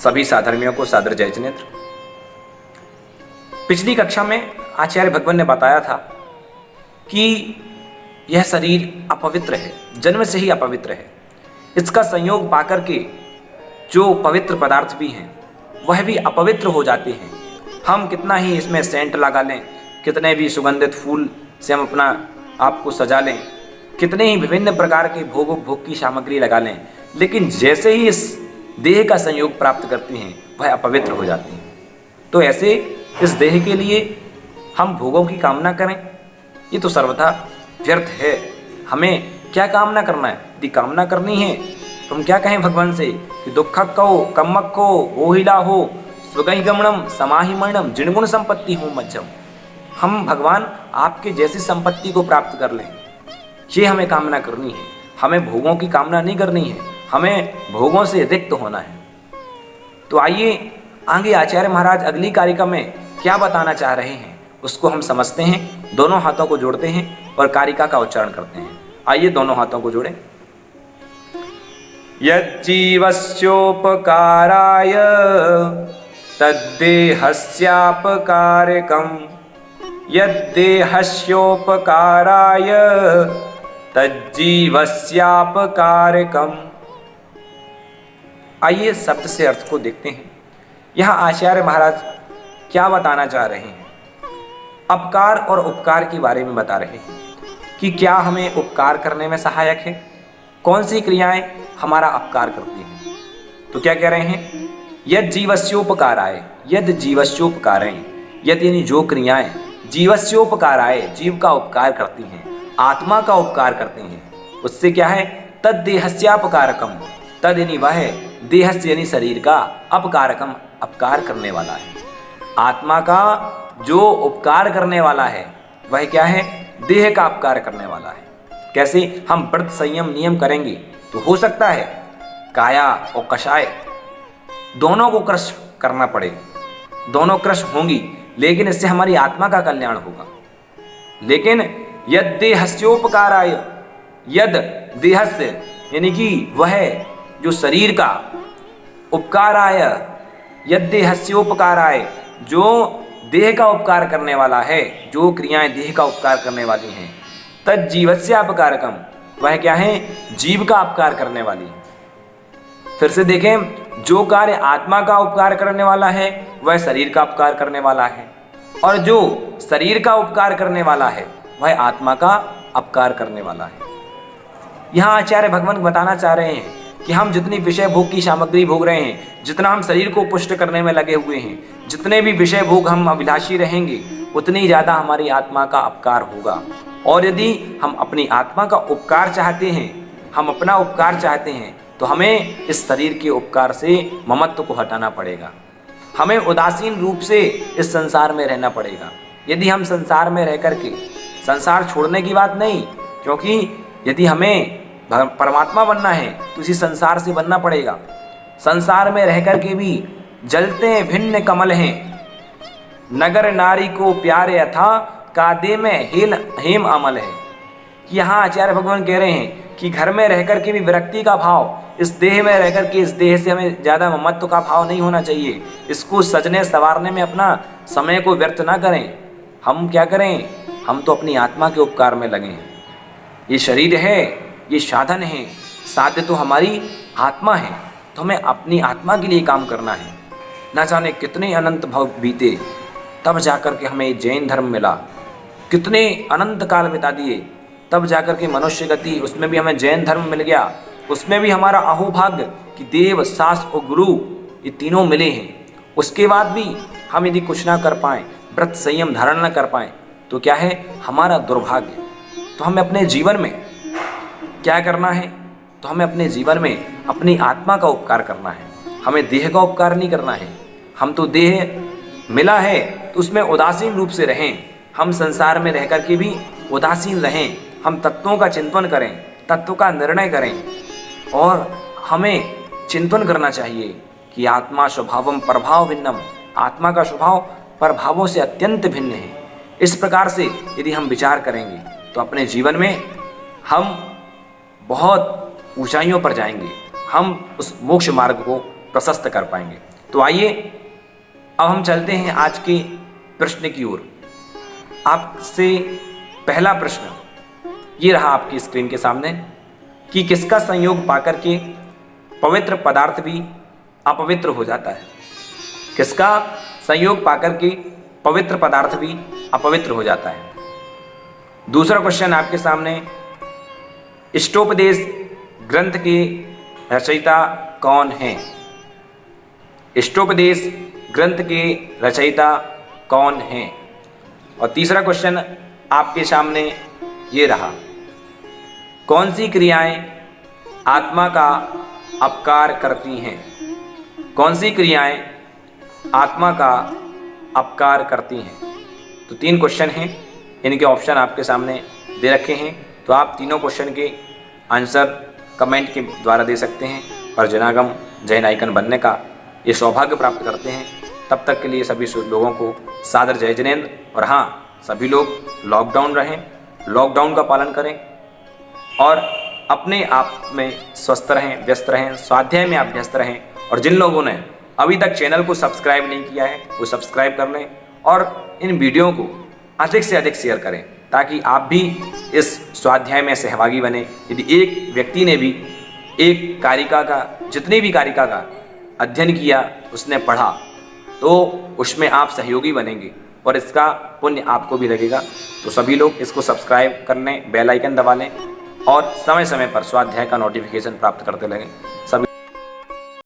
सभी साधर्मियों को सादर जय जनेत्र। पिछली कक्षा में आचार्य भगवान ने बताया था कि यह शरीर अपवित्र है, जन्म से ही अपवित्र है। इसका संयोग पाकर के जो पवित्र पदार्थ भी हैं वह भी अपवित्र हो जाते हैं। हम कितना ही इसमें सेंट लगा लें, कितने भी सुगंधित फूल से हम अपना आप को सजा लें, कितने ही विभिन्न प्रकार के भोग की सामग्री लगा लें, लेकिन जैसे ही इस देह का संयोग प्राप्त करती हैं वह अपवित्र हो जाती हैं। तो ऐसे इस देह के लिए हम भोगों की कामना करें, ये तो सर्वथा व्यर्थ है। हमें क्या कामना करना है? यदि कामना करनी है तो हम क्या कहें भगवान से कि दुखक को कम्मक को ओहिला हो स्वगहि गमनम समाहि मरणम जिणगुण संपत्ति हो मज्जम। हम भगवान आपके जैसी संपत्ति को प्राप्त कर लें, ये हमें कामना करनी है। हमें भोगों की कामना नहीं करनी है, हमें भोगों से रिक्त होना है। तो आइए आगे आचार्य महाराज अगली कारिका में क्या बताना चाह रहे हैं उसको हम समझते हैं। दोनों हाथों को जोड़ते हैं और कारिका का उच्चारण करते हैं। आइए दोनों हाथों को जोड़ें। यज्जीवस्योपकाराय तद्देहस्यापकारकम् यद्देहस्योपकाराय तज्जीवस्यापकारकम्। आइए शब्द से अर्थ को देखते हैं। यहाँ आचार्य महाराज क्या बताना चाह रहे हैं? अपकार और उपकार के बारे में बता रहे हैं कि क्या हमें उपकार करने में सहायक है, कौन सी क्रियाएं हमारा अपकार करती हैं। तो क्या कह रहे हैं? यद जीवस्योपकाराय, यद जीवस्योपकाराय, यद यानी जो क्रियाएं जीवस्योपकाराय जीव का उपकार करती हैं, आत्मा का उपकार करती हैं, उससे क्या है? तद देहस्यापकारकम, तद यानी वह देहस्य यानी शरीर का, अपकारकम अपकार करने वाला है। आत्मा का जो उपकार करने वाला है वह क्या है? देह का अपकार करने वाला है। कैसे? हम व्रत संयम नियम करेंगे तो हो सकता है काया और कषाय दोनों को क्रश करना पड़े, दोनों क्रश होंगी, लेकिन इससे हमारी आत्मा का कल्याण होगा। लेकिन यद देहस्योपकाराय, यद देहस्य यानी कि वह जो शरीर का, उपकाराय यद देहस्योपकाराय जो देह का उपकार करने वाला है, जो क्रियाएं देह का उपकार करने वाली हैं, तद जीवस्यापकारकम वह क्या है? जीव का उपकार करने वाली। फिर से देखें, जो कार्य आत्मा का उपकार करने वाला है वह शरीर का उपकार करने वाला है, और जो शरीर का उपकार करने वाला है वह आत्मा का अपकार करने वाला है। यहाँ आचार्य भगवान बताना चाह रहे हैं कि हम जितनी विषय भोग की सामग्री भोग रहे हैं, जितना हम शरीर को पुष्ट करने में लगे हुए हैं, जितने भी विषय भोग हम अभिलाषी रहेंगे, उतनी ज़्यादा हमारी आत्मा का अपकार होगा। और यदि हम अपनी आत्मा का उपकार चाहते हैं, हम अपना उपकार चाहते हैं, तो हमें इस शरीर के उपकार से ममत्व को हटाना पड़ेगा। हमें उदासीन रूप से इस संसार में रहना पड़ेगा। यदि हम संसार में रह करके, संसार छोड़ने की बात नहीं, क्योंकि यदि हमें परमात्मा बनना है तो इसी संसार से बनना पड़ेगा। संसार में रह करके भी जलते भिन्न कमल हैं, नगर नारी को प्यारे अथा कादे में हेम अमल है। यहाँ आचार्य भगवान कह रहे हैं कि घर में रह करके भी विरक्ति का भाव, इस देह में रह करके इस देह से हमें ज़्यादा ममत्व का भाव नहीं होना चाहिए। इसको सजने संवारने में अपना समय को व्यर्थ ना करें। हम क्या करें? हम तो अपनी आत्मा के उपकार में लगें। ये शरीर है, ये साधन है, साध्य तो हमारी आत्मा है, तो हमें अपनी आत्मा के लिए काम करना है। ना जाने कितने अनंत भव बीते तब जाकर के हमें जैन धर्म मिला, कितने अनंत काल बिता दिए तब जाकर के मनुष्य गति, उसमें भी हमें जैन धर्म मिल गया। उसमें भी हमारा अहोभाग्य कि देव, शास्त्र और गुरु ये तीनों मिले हैं। उसके बाद भी हम यदि कुछ ना कर पाएँ, व्रत संयम धारण न कर पाएँ, तो क्या है? हमारा दुर्भाग्य। तो हमें अपने जीवन में क्या करना है? तो हमें अपने जीवन में अपनी आत्मा का उपकार करना है, हमें देह का उपकार नहीं करना है। हम तो देह मिला है तो उसमें उदासीन रूप से रहें। हम संसार में रह करके भी उदासीन रहें। हम तत्वों का चिंतन करें, तत्व का निर्णय करें, और हमें चिंतन करना चाहिए कि आत्मा स्वभावम प्रभाव भिन्नम, आत्मा का स्वभाव प्रभावों से अत्यंत भिन्न है। इस प्रकार से यदि हम विचार करेंगे तो अपने जीवन में हम बहुत ऊंचाइयों पर जाएंगे, हम उस मोक्ष मार्ग को प्रशस्त कर पाएंगे। तो आइए अब हम चलते हैं आज के प्रश्न की ओर। आपसे पहला प्रश्न ये रहा आपकी स्क्रीन के सामने कि किसका संयोग पाकर के पवित्र पदार्थ भी अपवित्र हो जाता है। किसका संयोग पाकर के पवित्र पदार्थ भी अपवित्र हो जाता है। दूसरा क्वेश्चन आपके सामने, इष्टोपदेश ग्रंथ के रचयिता कौन हैं। इष्टोपदेश ग्रंथ के रचयिता कौन हैं। और तीसरा क्वेश्चन आपके सामने ये रहा, कौन सी क्रियाएं आत्मा का अपकार करती हैं। कौन सी क्रियाएं आत्मा का अपकार करती हैं। तो 3 क्वेश्चन हैं, इनके ऑप्शन आपके सामने दे रखे हैं। तो आप तीनों क्वेश्चन के आंसर कमेंट के द्वारा दे सकते हैं और जनागम जैन आइकन बनने का ये सौभाग्य प्राप्त करते हैं। तब तक के लिए सभी लोगों को सादर जय जिनेंद्र। और हाँ, सभी लोग लॉकडाउन रहें, लॉकडाउन का पालन करें और अपने आप में स्वस्थ रहें, व्यस्त रहें, स्वाध्याय में अभ्यस्त रहें। और जिन लोगों ने अभी तक चैनल को सब्सक्राइब नहीं किया है वो सब्सक्राइब कर लें और इन वीडियो को अधिक से अधिक शेयर करें ताकि आप भी इस स्वाध्याय में सहभागी बने। यदि एक व्यक्ति ने भी एक कारिका का, जितनी भी कारिका का अध्ययन किया, उसने पढ़ा, तो उसमें आप सहयोगी बनेंगे और इसका पुण्य आपको भी लगेगा। तो सभी लोग इसको सब्सक्राइब कर लें, बेल आइकन दबा लें और समय समय पर स्वाध्याय का नोटिफिकेशन प्राप्त करते लगें।